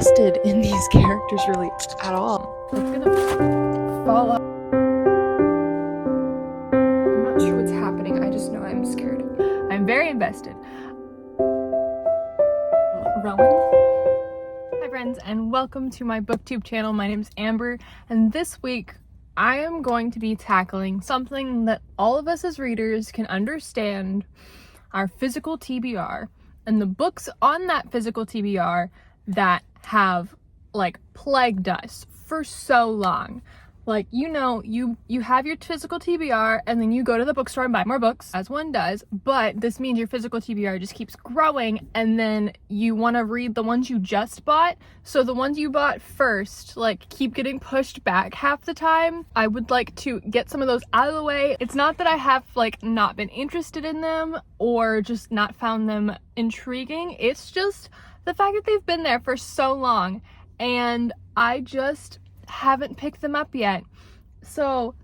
invested in these characters really at all. It's gonna fall off. I'm not sure what's happening. I just know I'm scared. I'm very invested. Rowan. Hi friends, and welcome to my booktube channel. My name's Amber, and this week I am going to be tackling something that all of us as readers can understand: our physical TBR, and the books on that physical TBR that have plagued us for so long. You have your physical TBR and then you go to the bookstore and buy more books, as one does, but this means your physical TBR just keeps growing, and then you want to read the ones you just bought, so the ones you bought first keep getting pushed back half the time. I would like to get some of those out of the way. It's not that I have not been interested in them or just not found them intriguing, it's just the fact that they've been there for so long and I just haven't picked them up yet. So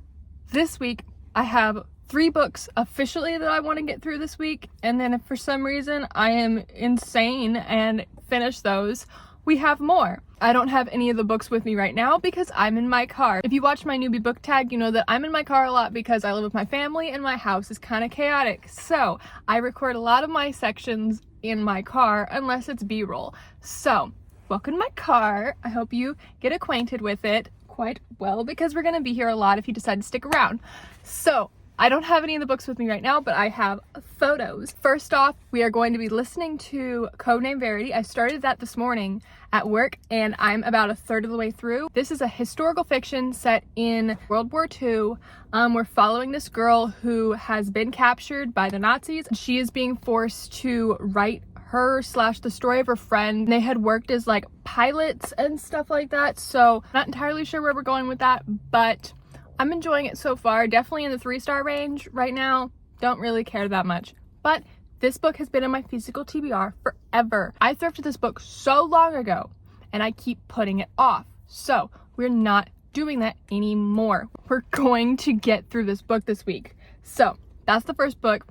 this week I have 3 books officially that I want to get through this week, and then if for some reason I am insane and finish those, we have more. I don't have any of the books with me right now because I'm in my car. If you watch my newbie book tag, you know that I'm in my car a lot because I live with my family and my house is kind of chaotic. So I record a lot of my sections in my car unless it's B-roll. So welcome to my car. I hope you get acquainted with it quite well because we're going to be here a lot if you decide to stick around. So I don't have any of the books with me right now, but I have photos. First off, we are going to be listening to Codename Verity. I started that this morning at work and I'm about a third of the way through. This is a historical fiction set in World War II. We're following this girl who has been captured by the Nazis. She is being forced to write the story of her friend. They had worked as pilots and stuff like that, so not entirely sure where we're going with that, but I'm enjoying it so far. Definitely in the 3-star range right now. Don't really care that much, but this book has been in my physical TBR forever. I thrifted this book so long ago and I keep putting it off, so we're not doing that anymore. We're going to get through this book this week. So that's the first book.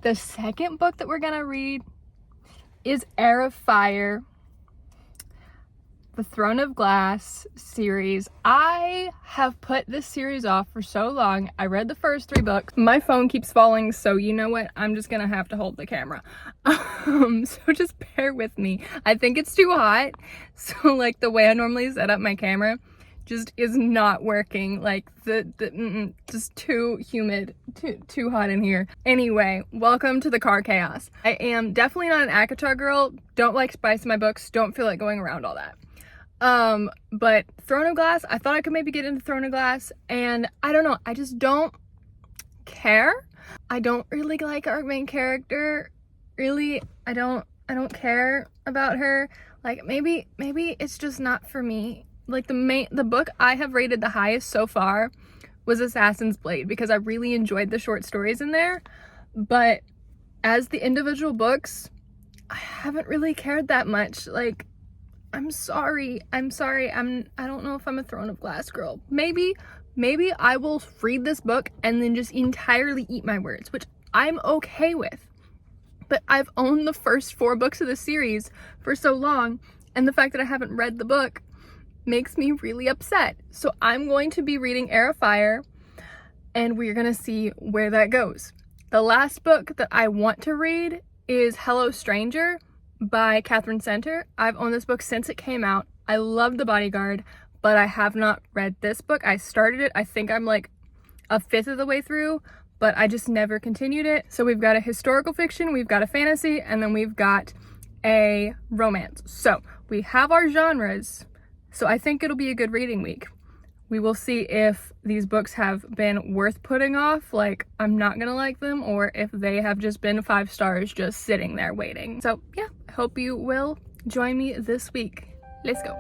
The second book that we're gonna read is Heir of Fire, the Throne of Glass series. I have put this series off for so long. I read the first 3 books. My phone keeps falling, so you know what? I'm just gonna have to hold the camera. So just bear with me. I think it's too hot, so the way I normally set up my camera just is not working. Just too humid, too hot in here. Anyway, welcome to the car chaos. I am definitely not an ACOTAR girl. Don't like spice in my books. Don't feel like going around all that. But Throne of Glass, I thought I could maybe get into Throne of Glass, and I don't know, I just don't care. I don't really like our main character. Really, I don't care about her. Maybe it's just not for me. The book I have rated the highest so far was Assassin's Blade because I really enjoyed the short stories in there, but as the individual books, I haven't really cared that much. I'm sorry. I don't know if I'm a Throne of Glass girl. Maybe I will read this book and then just entirely eat my words, which I'm okay with. But I've owned the first 4 books of the series for so long, and the fact that I haven't read the book makes me really upset. So I'm going to be reading Heir of Fire, and we're gonna see where that goes. The last book that I want to read is Hello Stranger by Catherine Center. I've owned this book since it came out. I love The Bodyguard, but I have not read this book. I started it, I think I'm a fifth of the way through, but I just never continued it. So we've got a historical fiction, we've got a fantasy, and then we've got a romance. So we have our genres. So I think it'll be a good reading week. We will see if these books have been worth putting off, I'm not gonna like them, or if they have just been 5 stars just sitting there waiting. So yeah, I hope you will join me this week. Let's go.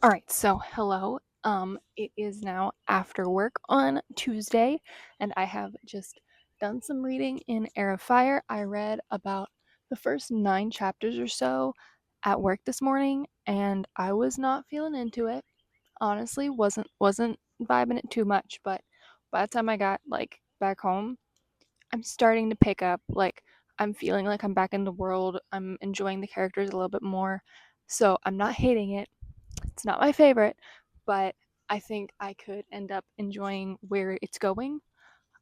All right, so hello. It is now after work on Tuesday, and I have just done some reading in Heir of Fire. I read about the first 9 chapters or so, at work this morning and I was not feeling into it. Honestly, wasn't vibing it too much, but by the time I got like back home, I'm starting to pick up. Like, I'm feeling like I'm back in the world. I'm enjoying the characters a little bit more. So I'm not hating it. It's not my favorite, but I think I could end up enjoying where it's going.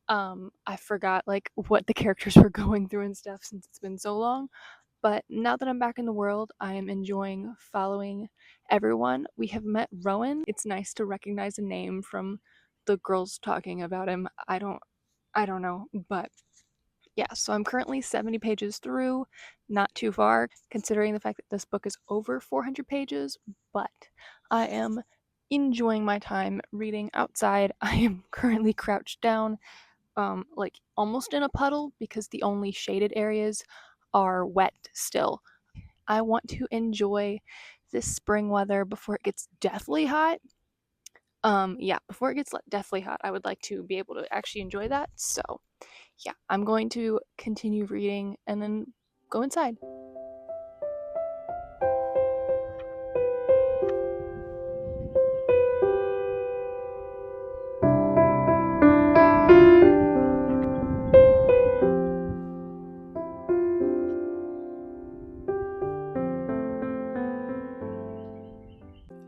I forgot like what the characters were going through and stuff since it's been so long. But now that I'm back in the world, I am enjoying following everyone. We have met Rowan. It's nice to recognize a name from the girls talking about him. I don't know, but yeah, so I'm currently 70 pages through, not too far, considering the fact that this book is over 400 pages, but I am enjoying my time reading outside. I am currently crouched down, like almost in a puddle because the only shaded areas are wet still. I want to enjoy this spring weather before it gets deathly hot. Yeah, before it gets deathly hot, I would like to be able to actually enjoy that. So, yeah, I'm going to continue reading and then go inside.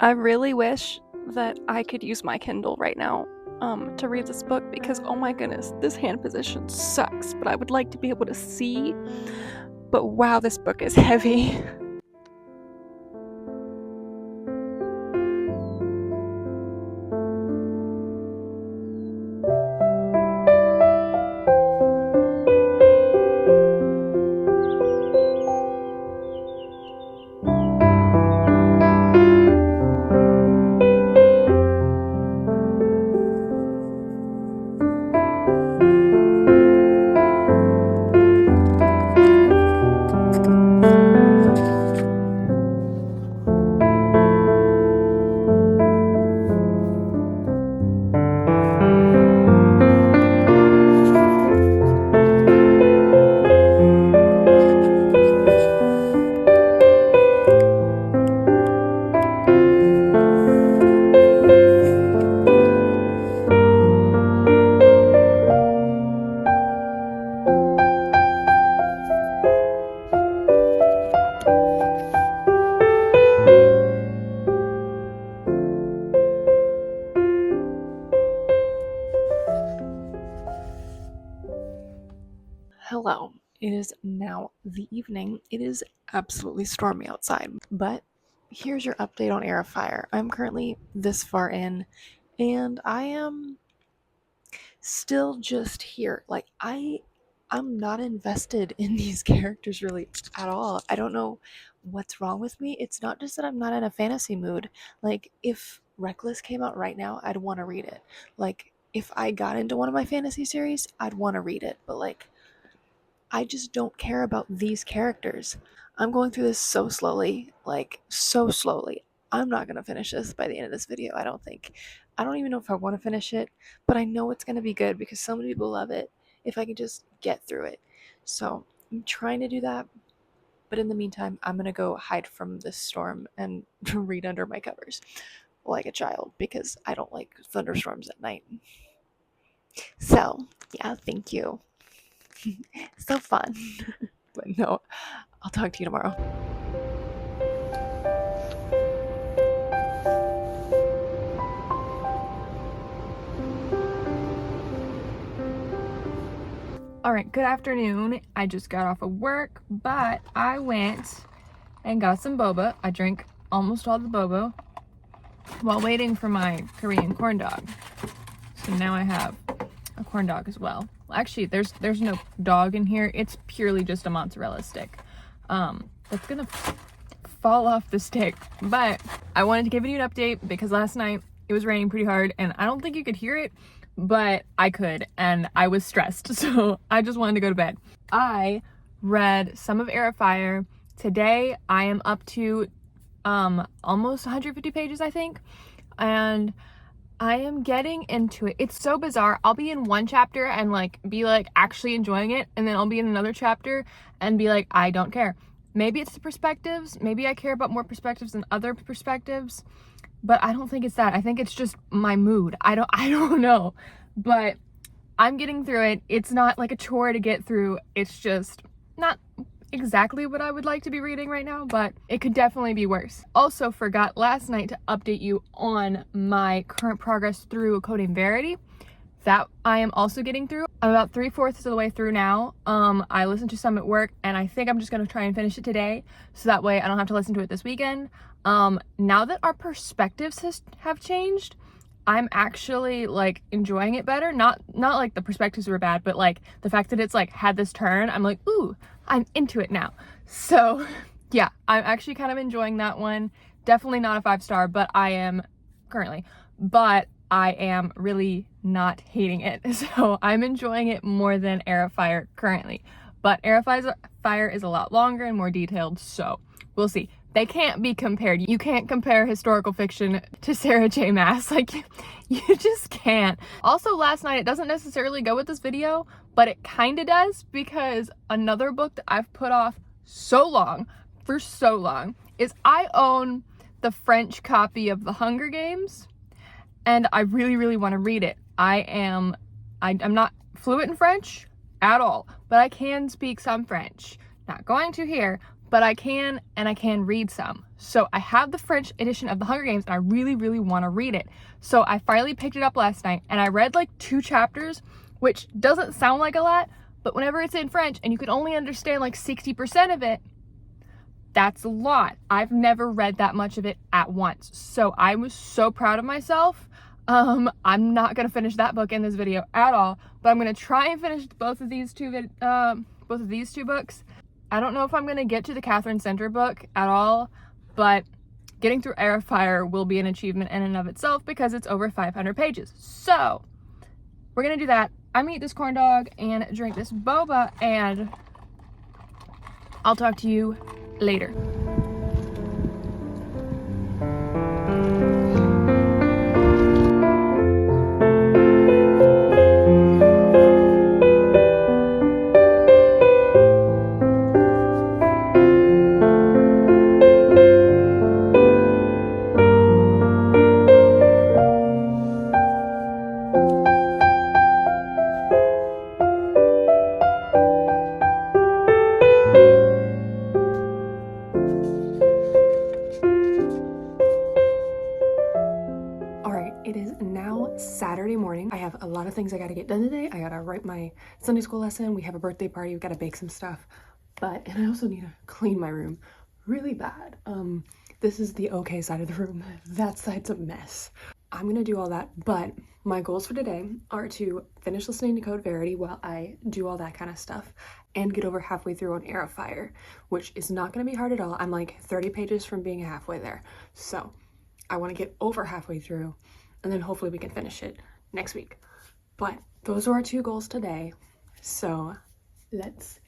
I really wish that I could use my Kindle right now to read this book because, oh my goodness, this hand position sucks, but I would like to be able to see. But wow, this book is heavy. Hello. It is now the evening. It is absolutely stormy outside, but here's your update on Air of Fire. I'm currently this far in, and I am still just here. Like, I'm not invested in these characters really at all. I don't know what's wrong with me. It's not just that I'm not in a fantasy mood. Like, if Reckless came out right now, I'd want to read it. Like, if I got into one of my fantasy series, I'd want to read it. But like, I just don't care about these characters. I'm going through this so slowly, like so slowly. I'm not going to finish this by the end of this video, I don't think. I don't even know if I want to finish it, but I know it's going to be good because so many people love it if I can just get through it. So I'm trying to do that, but in the meantime, I'm going to go hide from this storm and read under my covers like a child because I don't like thunderstorms at night. So, yeah, thank you. So fun. But no, I'll talk to you tomorrow. Alright, good afternoon. I just got off of work, but I went and got some boba. I drank almost all the boba while waiting for my Korean corn dog. So now I have a corn dog as well. Actually, there's no dog in here. It's purely just a mozzarella stick. That's gonna fall off the stick. But I wanted to give you an update because last night it was raining pretty hard and I don't think you could hear it, but I could, and I was stressed, so I just wanted to go to bed. I read some of Air of Fire. Today I am up to almost 150 pages, I think, and I am getting into it. It's so bizarre. I'll be in one chapter and like be like actually enjoying it, and then I'll be in another chapter and be like, I don't care. Maybe it's the perspectives. Maybe I care about more perspectives than other perspectives, but I don't think it's that. I think it's just my mood. I don't know, but I'm getting through it. It's not like a chore to get through. It's just not exactly what I would like to be reading right now, but it could definitely be worse. Also forgot last night to update you on my current progress through Code Verity. That I am also getting through. I'm about 3/4 of the way through now. I listened to some at work, and I think I'm just gonna try and finish it today, so that way I don't have to listen to it this weekend. Now that our perspectives have changed, I'm actually like enjoying it better. Not like the perspectives were bad, but like the fact that it's like had this turn, I'm like, ooh, I'm into it now. So yeah, I'm actually kind of enjoying that one. Definitely not a 5-star, but I am currently. But I am really not hating it. So I'm enjoying it more than Heir of Fire currently. But Heir of Fire is a lot longer and more detailed, so we'll see. They can't be compared. You can't compare historical fiction to Sarah J. Maas. Like, you just can't. Also, last night, it doesn't necessarily go with this video, but it kind of does, because another book that I've put off for so long, is I own the French copy of The Hunger Games, and I really, really want to read it. I'm not fluent in French at all, but I can speak some French. Not going to here, but I can, and I can read some. So I have the French edition of The Hunger Games, and I really, really want to read it. So I finally picked it up last night, and I read like 2 chapters, which doesn't sound like a lot, but whenever it's in French and you can only understand like 60% of it, that's a lot. I've never read that much of it at once. So I was so proud of myself. I'm not gonna finish that book in this video at all, but I'm gonna try and finish both of these two books. I don't know if I'm gonna get to the Catherine Center book at all, but getting through Heir of Fire will be an achievement in and of itself because it's over 500 pages. So we're gonna do that. I'm gonna eat this corn dog and drink this boba, and I'll talk to you later. It is now Saturday morning. I have a lot of things I gotta get done today. I gotta write my Sunday school lesson. We have a birthday party. We gotta bake some stuff. And I also need to clean my room really bad. This is the okay side of the room. That side's a mess. I'm gonna do all that, but my goals for today are to finish listening to Code Verity while I do all that kind of stuff and get over halfway through on Heir of Fire, which is not gonna be hard at all. I'm like 30 pages from being halfway there. So I wanna get over halfway through, and then hopefully we can finish it next week. But those are our 2 goals today. So let's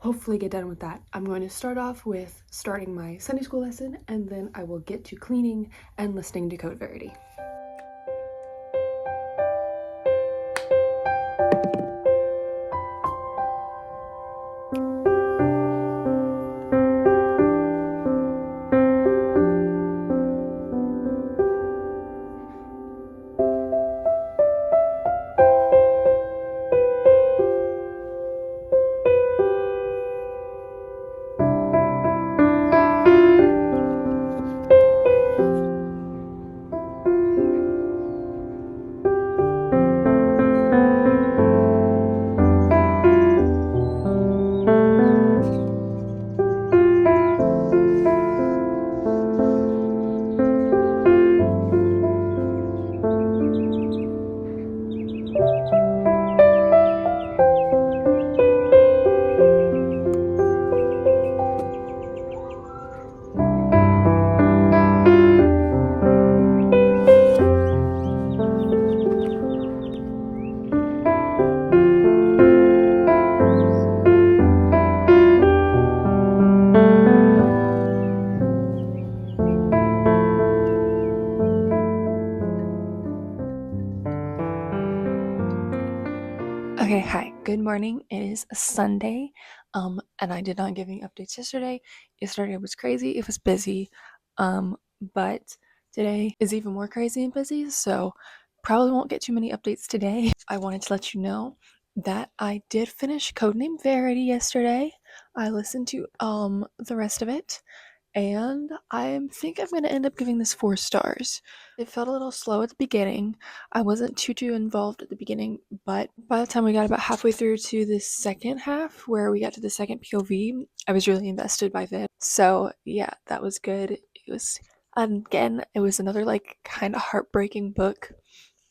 hopefully get done with that. I'm going to start off with starting my Sunday school lesson, and then I will get to cleaning and listening to Code Verity. Okay, hi, good morning. It is Sunday. And I did not give any updates yesterday. Yesterday was crazy. It was busy. But today is even more crazy and busy, so probably won't get too many updates today. I wanted to let you know that I did finish Codename Verity yesterday. I listened to the rest of it, and I think I'm gonna end up giving this 4 stars. It felt a little slow at the beginning. I wasn't too involved at the beginning, but by the time we got about halfway through to the second half, where we got to the second POV, I was really invested by Viv. So yeah, that was good. It was, again, it was another like kind of heartbreaking book.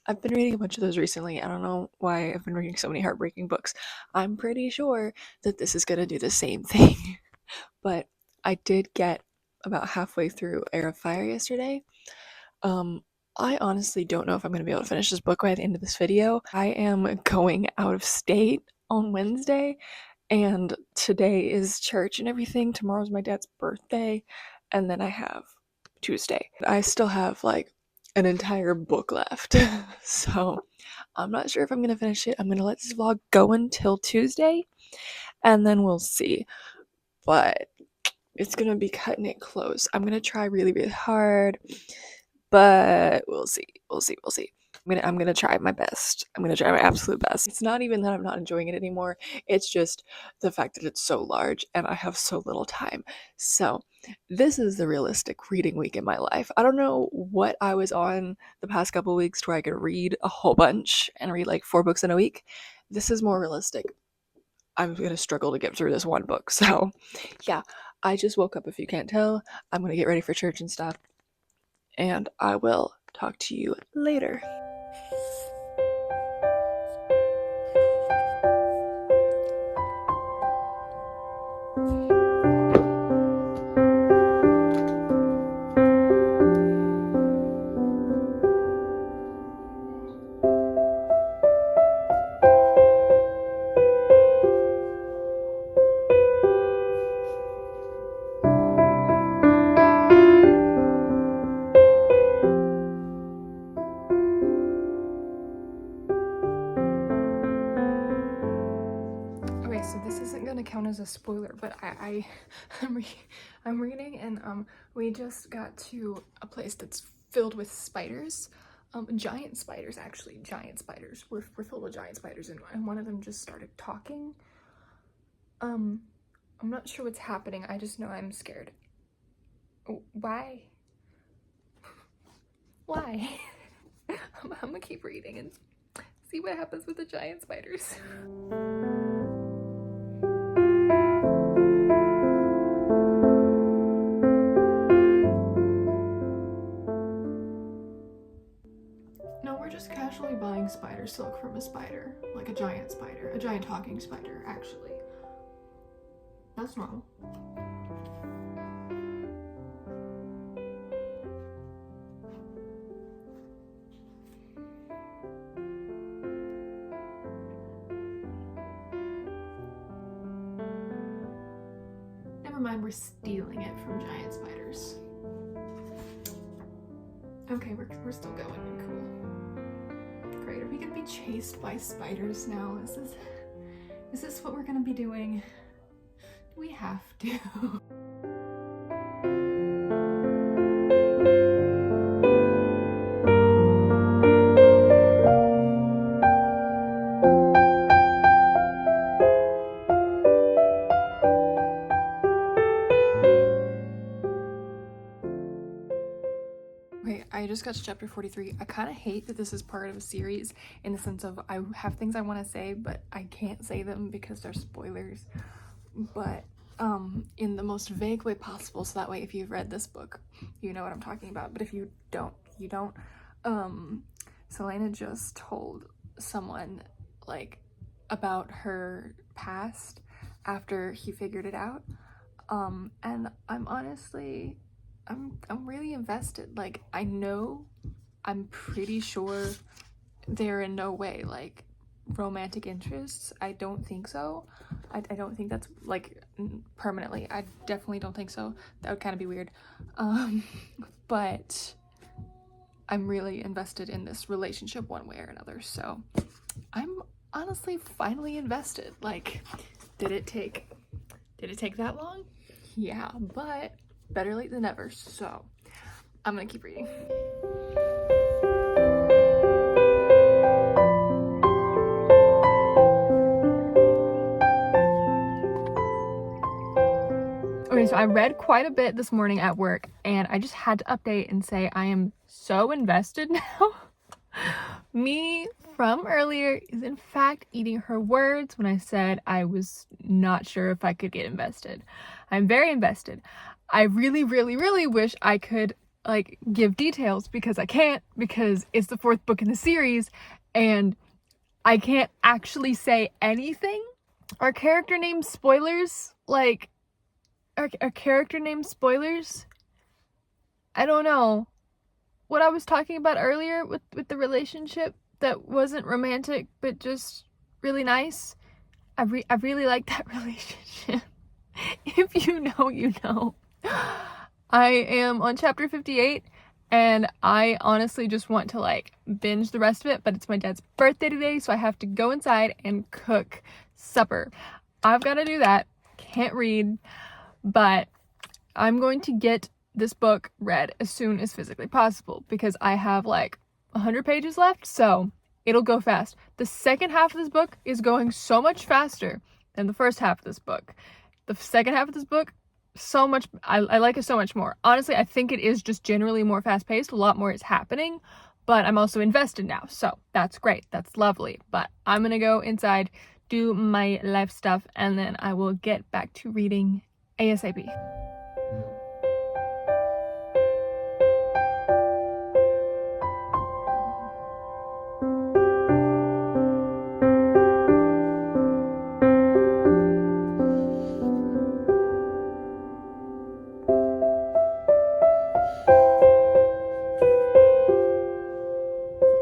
I've been reading a bunch of those recently. I don't know why I've been reading so many heartbreaking books. I'm pretty sure that this is gonna do the same thing. But I did get about halfway through Heir of Fire yesterday. I honestly don't know if I'm going to be able to finish this book by the end of this video. I am going out of state on Wednesday, and today is church and everything. Tomorrow's my dad's birthday, and then I have Tuesday. I still have like an entire book left, so I'm not sure if I'm going to finish it. I'm going to let this vlog go until Tuesday, and then we'll see. But it's gonna be cutting it close. I'm gonna try really hard, but we'll see. I'm gonna try my best. I'm gonna try my absolute best. It's not even that I'm not enjoying it anymore. It's just the fact that it's so large and I have so little time. So this is the realistic reading week in my life. I don't know what I was on the past couple weeks to where I could read a whole bunch and read like 4 books in a week. This is more realistic. I'm gonna struggle to get through this one book. So yeah, I just woke up, if you can't tell. I'm gonna get ready for church and stuff, and I will talk to you later. Okay, so this isn't gonna count as a spoiler, but I'm reading, and we just got to a place that's filled with spiders, giant spiders, actually, giant spiders. We're filled with giant spiders, and one of them just started talking. I'm not sure what's happening. I just know I'm scared. Why? Why? I'm gonna keep reading and see what happens with the giant spiders. No, we're just casually buying spider silk from a spider. Like a giant talking spider, actually. That's normal. Never mind, we're stealing it from giant spiders. Okay, we're still going. Cool. Great. Are we gonna be chased by spiders now? Is this what we're gonna be doing? Do we have to? Okay, I just got to chapter 43. I kind of hate that this is part of a series in the sense of I have things I want to say, but I can't say them because they're spoilers. But in the most vague way possible, so that way if you've read this book, you know what I'm talking about. But if you don't, you don't. Selena just told someone like about her past after he figured it out. And I'm honestly I'm really invested. Like, I'm pretty sure they're in no way like romantic interests. I don't think so. I don't think that's like permanently. I definitely don't think so. That would kind of be weird. But I'm really invested in this relationship one way or another. So I'm honestly finally invested. Like, did it take Did it take that long? Yeah, but better late than never, so I'm gonna keep reading. Okay, so I read quite a bit this morning at work, and I just had to update and say I am so invested now. Me from earlier is in fact eating her words when I said I was not sure if I could get invested. I'm very invested. I really, really, really wish I could like give details because I can't, because it's the 4th book in the series and I can't actually say anything. Are character name spoilers? Like, are character name spoilers? I don't know. What I was talking about earlier with the relationship that wasn't romantic but just really nice, I really like that relationship. If you know, you know. I am on chapter 58 and I honestly just want to like binge the rest of it, but it's my dad's birthday today, so I have to go inside and cook supper. I've got to do that. Can't read, but I'm going to get this book read as soon as physically possible because I have like 100 pages left, so it'll go fast. The second half of this book is going so much faster than the first half of this book. The second half of this book, so much, I like it so much more. Honestly, I think it is just generally more fast-paced, a lot more is happening, but I'm also invested now, so that's great, that's lovely. But I'm gonna go inside, do my life stuff, and then I will get back to reading ASAP.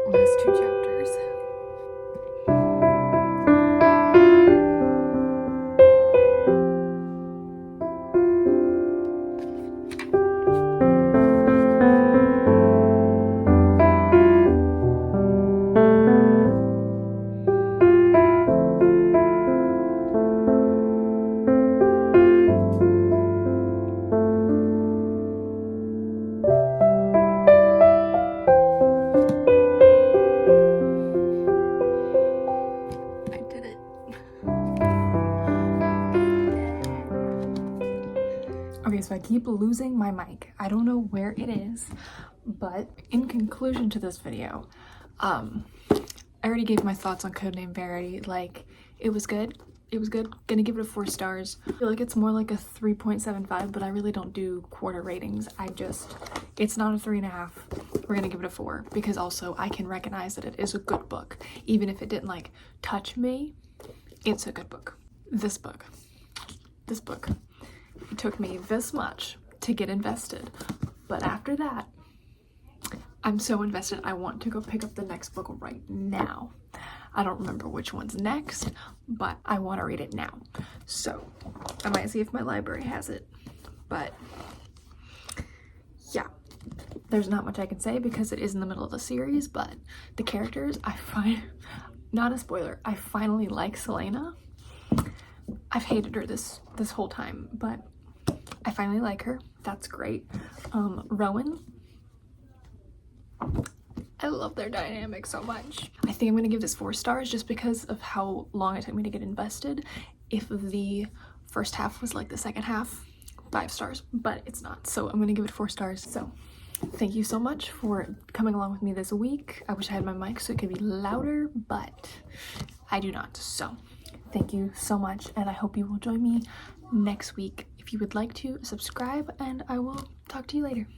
Last 2 chapters. Okay, so I keep losing my mic. I don't know where it is, but in conclusion to this video, I already gave my thoughts on Codename Verity. Like, it was good. It was good. Gonna give it a 4 stars. I feel like it's more like a 3.75, but I really don't do quarter ratings. It's not a 3.5. We're gonna give it a 4 because also I can recognize that it is a good book. Even if it didn't like touch me, it's a good book. This book. It took me this much to get invested, but after that, I'm so invested I want to go pick up the next book right now. I don't remember which one's next, but I want to read it now. So I might see if my library has it, but yeah, there's not much I can say because it is in the middle of the series, but the characters, not a spoiler, I finally like Selena. I've hated her this whole time, but I finally like her. That's great. Rowan, I love their dynamic so much. I think I'm gonna give this 4 stars just because of how long it took me to get invested. If the first half was like the second half, 5 stars, but it's not. So I'm gonna give it 4 stars. So thank you so much for coming along with me this week. I wish I had my mic so it could be louder, but I do not. So thank you so much, and I hope you will join me next week. If you would like to, subscribe, and I will talk to you later.